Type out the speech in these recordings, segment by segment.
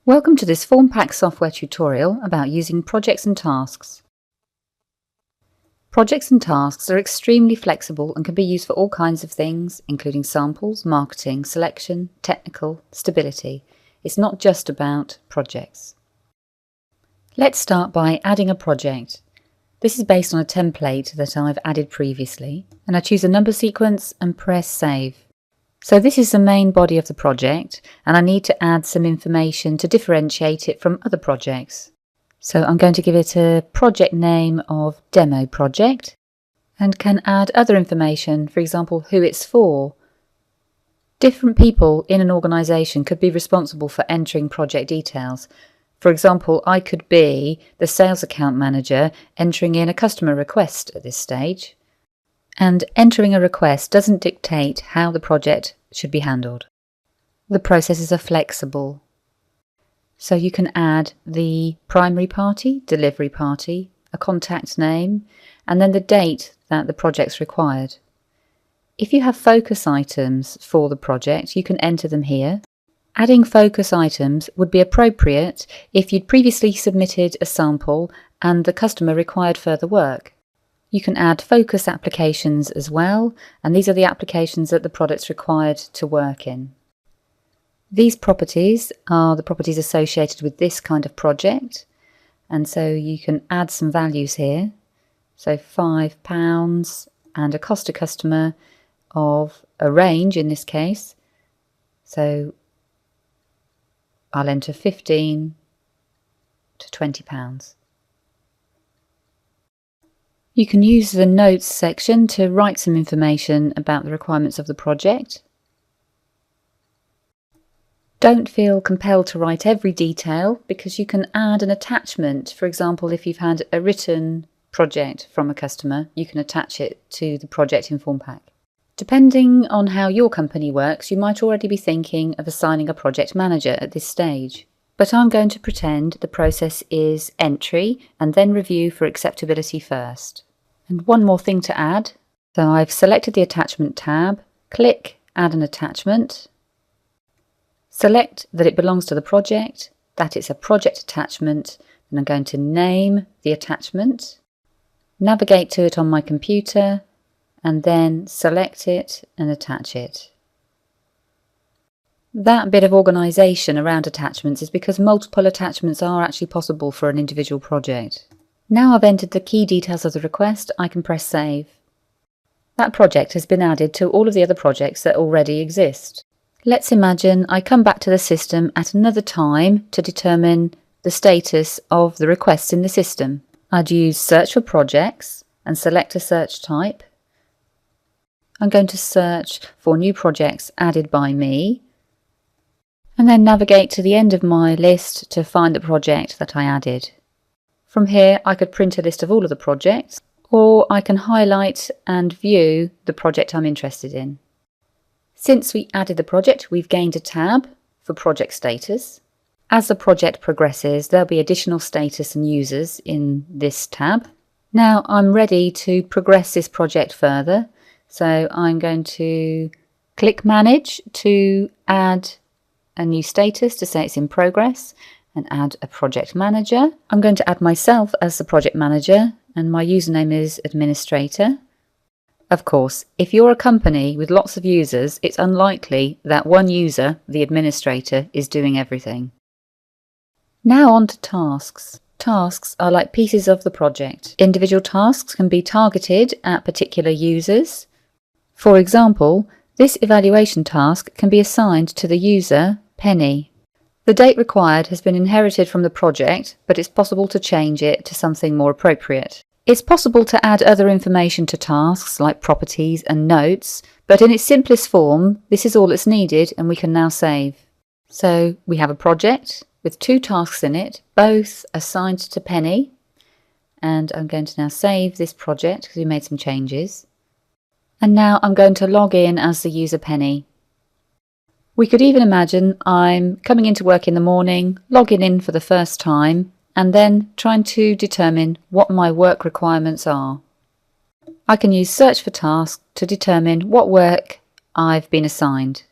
Welcome to this Formpak software tutorial about using projects and tasks. Projects and tasks are extremely flexible and can be used for all kinds of things, including samples, marketing, selection, technical, stability. It's not just about projects. Let's start by adding a project. This is based on a template that I've added previously, and I choose a number sequence and press Save. So this is the main body of the project, and I need to add some information to differentiate it from other projects. So I'm going to give it a project name of Demo Project, and can add other information, for example, who it's for. Different people in an organisation could be responsible for entering project details. For example, I could be the sales account manager entering in a customer request at this stage. And entering a request doesn't dictate how the project should be handled. The processes are flexible. So you can add the primary party, delivery party, a contact name, and then the date that the project's required. If you have focus items for the project, you can enter them here. Adding focus items would be appropriate if you'd previously submitted a sample and the customer required further work. You can add focus applications as well, and these are the applications that the product's required to work in. These properties are the properties associated with this kind of project, and so you can add some values here. So £5 and a cost to customer of a range in this case. So I'll enter 15 to £20. You can use the Notes section to write some information about the requirements of the project. Don't feel compelled to write every detail, because you can add an attachment. For example, if you've had a written project from a customer, you can attach it to the project in Formpak. Depending on how your company works, you might already be thinking of assigning a project manager at this stage. But I'm going to pretend the process is entry and then review for acceptability first. And one more thing to add. So I've selected the attachment tab, click Add an attachment, select that it belongs to the project, that it's a project attachment, and I'm going to name the attachment, navigate to it on my computer, and then select it and attach it. That bit of organisation around attachments is because multiple attachments are actually possible for an individual project. Now I've entered the key details of the request, I can press Save. That project has been added to all of the other projects that already exist. Let's imagine I come back to the system at another time to determine the status of the requests in the system. I'd use Search for Projects and select a search type. I'm going to search for new projects added by me, and then navigate to the end of my list to find the project that I added. From here, I could print a list of all of the projects, or I can highlight and view the project I'm interested in. Since we added the project, we've gained a tab for project status. As the project progresses, there'll be additional status and users in this tab. Now I'm ready to progress this project further, so I'm going to click Manage to add a new status to say it's in progress, and add a project manager. I'm going to add myself as the project manager, and my username is administrator. Of course, if you're a company with lots of users, it's unlikely that one user, the administrator, is doing everything. Now on to tasks. Tasks are like pieces of the project. Individual tasks can be targeted at particular users. For example, this evaluation task can be assigned to the user Penny. The date required has been inherited from the project, but it's possible to change it to something more appropriate. It's possible to add other information to tasks like properties and notes, but in its simplest form, this is all that's needed and we can now save. So we have a project with two tasks in it, both assigned to Penny, and I'm going to now save this project because we made some changes. And now I'm going to log in as the user Penny. We could even imagine I'm coming into work in the morning, logging in for the first time, and then trying to determine what my work requirements are. I can use Search for Tasks to determine what work I've been assigned.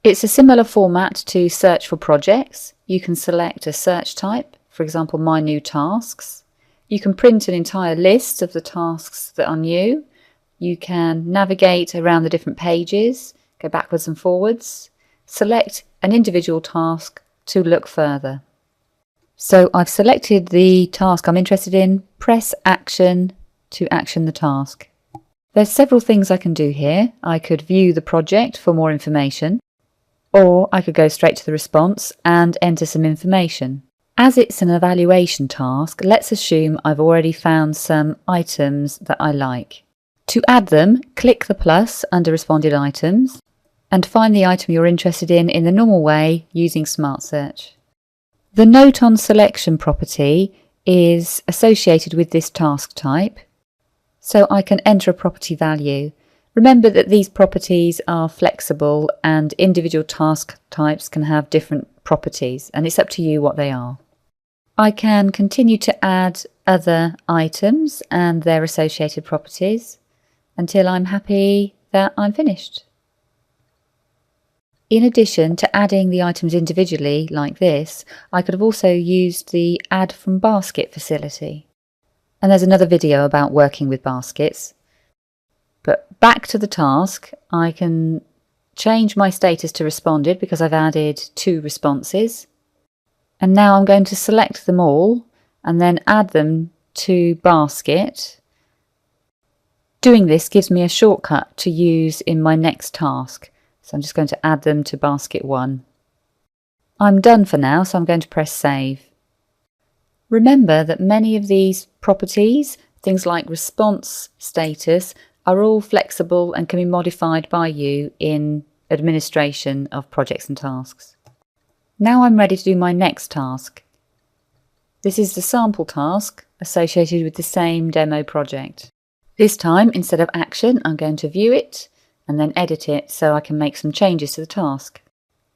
It's a similar format to search for projects. You can select a search type, for example, My New Tasks. You can print an entire list of the tasks that are new. You can navigate around the different pages, go backwards and forwards, select an individual task to look further. So I've selected the task I'm interested in, press Action to action the task. There's several things I can do here. I could view the project for more information, or I could go straight to the response and enter some information. As it's an evaluation task, let's assume I've already found some items that I like. To add them, click the plus under Responded Items and find the item you're interested in the normal way using Smart Search. The Note on Selection property is associated with this task type, so I can enter a property value. Remember that these properties are flexible and individual task types can have different properties, and it's up to you what they are. I can continue to add other items and their associated properties until I'm happy that I'm finished. In addition to adding the items individually like this, I could have also used the Add from Basket facility. And there's another video about working with baskets. But back to the task, I can change my status to responded because I've added 2 responses. And now I'm going to select them all and then add them to basket. Doing this gives me a shortcut to use in my next task. So I'm just going to add them to basket 1. I'm done for now, so I'm going to press save. Remember that many of these properties, things like response status, are all flexible and can be modified by you in administration of projects and tasks. Now I'm ready to do my next task. This is the sample task associated with the same demo project. This time, instead of action, I'm going to view it and then edit it so I can make some changes to the task.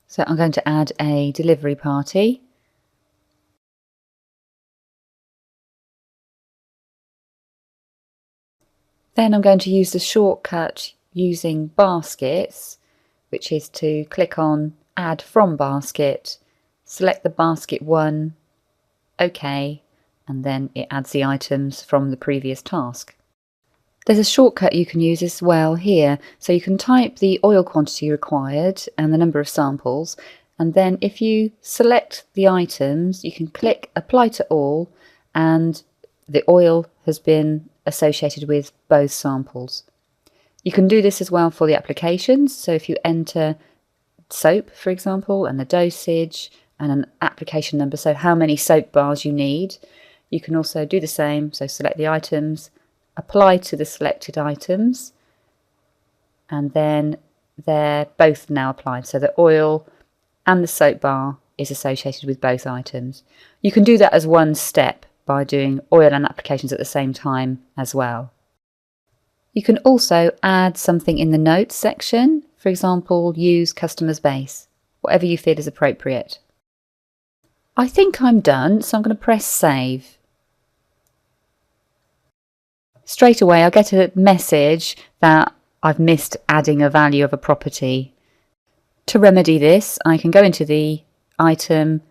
So I'm going to add a delivery party. Then I'm going to use the shortcut using baskets, which is to click on Add from Basket, select the basket 1, OK, and then it adds the items from the previous task. There's a shortcut you can use as well here, so you can type the oil quantity required and the number of samples, and then if you select the items, you can click Apply to All, and the oil has been associated with both samples. You can do this as well for the applications, so if you enter soap, for example, and the dosage and an application number, so how many soap bars you need, you can also do the same, so select the items, apply to the selected items, and then they're both now applied, so the oil and the soap bar is associated with both items. You can do that as one step by doing oil and applications at the same time as well. You can also add something in the notes section, for example, use customer's base, whatever you feel is appropriate. I think I'm done, so I'm going to press save. Straight away I'll get a message that I've missed adding a value of a property. To remedy this, I can go into the item,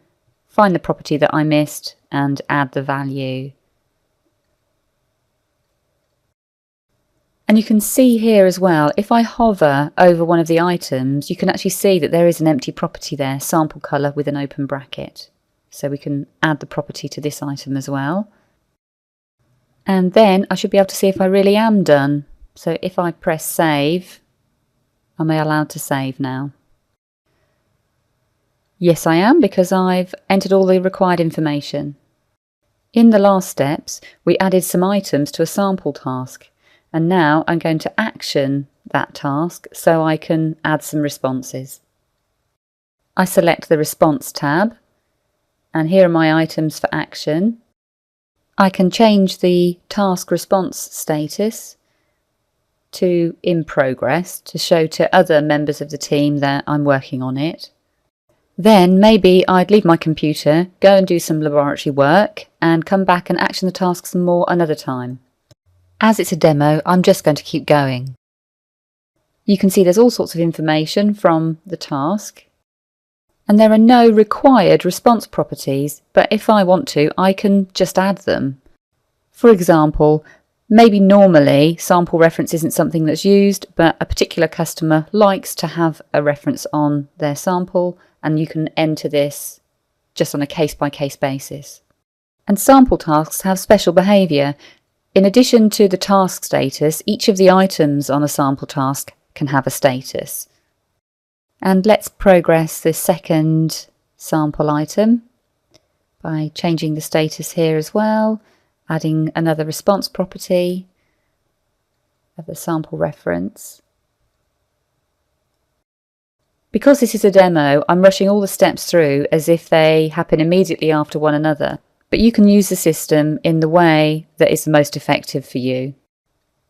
find the property that I missed and add the value. And you can see here as well, if I hover over one of the items, you can actually see that there is an empty property there, sample colour with an open bracket. So we can add the property to this item as well. And then I should be able to see if I really am done. So if I press save, am I allowed to save now? Yes, I am, because I've entered all the required information. In the last steps, we added some items to a sample task. And now I'm going to action that task so I can add some responses. I select the Response tab, and here are my items for action. I can change the task response status to in progress to show to other members of the team that I'm working on it. Then maybe I'd leave my computer, go and do some laboratory work, and come back and action the task some more another time. As it's a demo, I'm just going to keep going. You can see there's all sorts of information from the task, and there are no required response properties, but if I want to, I can just add them. For example, maybe normally sample reference isn't something that's used, but a particular customer likes to have a reference on their sample, and you can enter this just on a case-by-case basis. And sample tasks have special behaviour. In addition to the task status, each of the items on a sample task can have a status. And let's progress this second sample item by changing the status here as well, adding another response property of the sample reference. Because this is a demo, I'm rushing all the steps through as if they happen immediately after one another, but you can use the system in the way that is the most effective for you.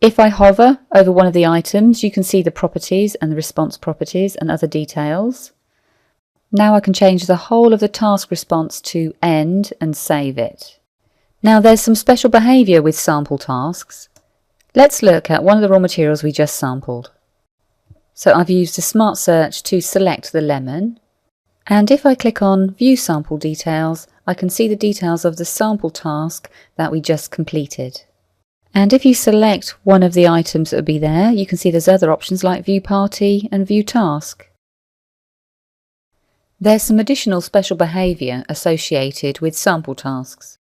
If I hover over one of the items, you can see the properties and the response properties and other details. Now I can change the whole of the task response to end and save it. Now there's some special behaviour with sample tasks. Let's look at one of the raw materials we just sampled. So I've used a smart search to select the lemon, and if I click on View Sample Details, I can see the details of the sample task that we just completed. And if you select one of the items that will be there, you can see there's other options like View Party and View Task. There's some additional special behaviour associated with sample tasks.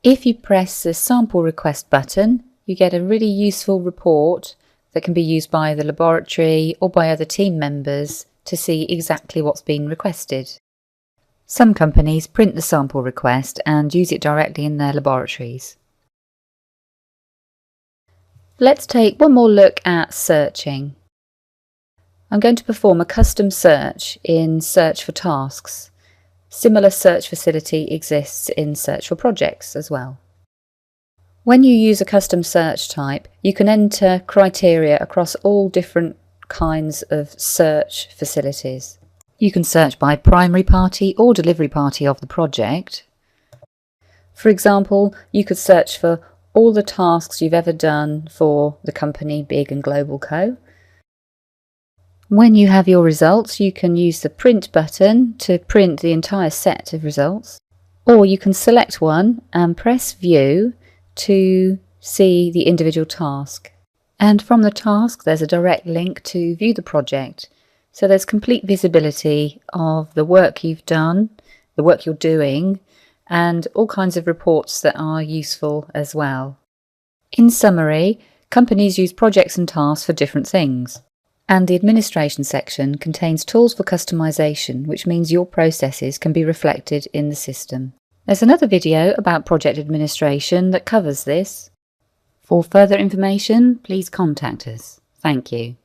If you press the Sample Request button, you get a really useful report that can be used by the laboratory or by other team members to see exactly what's been requested. Some companies print the sample request and use it directly in their laboratories. Let's take one more look at searching. I'm going to perform a custom search in Search for Tasks. Similar search facility exists in Search for Projects as well. When you use a custom search type, you can enter criteria across all different kinds of search facilities. You can search by primary party or delivery party of the project. For example, you could search for all the tasks you've ever done for the company Big and Global Co. When you have your results, you can use the print button to print the entire set of results, or you can select one and press View to see the individual task. And from the task there's a direct link to view the project, so there's complete visibility of the work you've done, the work you're doing, and all kinds of reports that are useful as well. In summary, companies use projects and tasks for different things, and the administration section contains tools for customization, which means your processes can be reflected in the system. There's another video about project administration that covers this. For further information, please contact us. Thank you.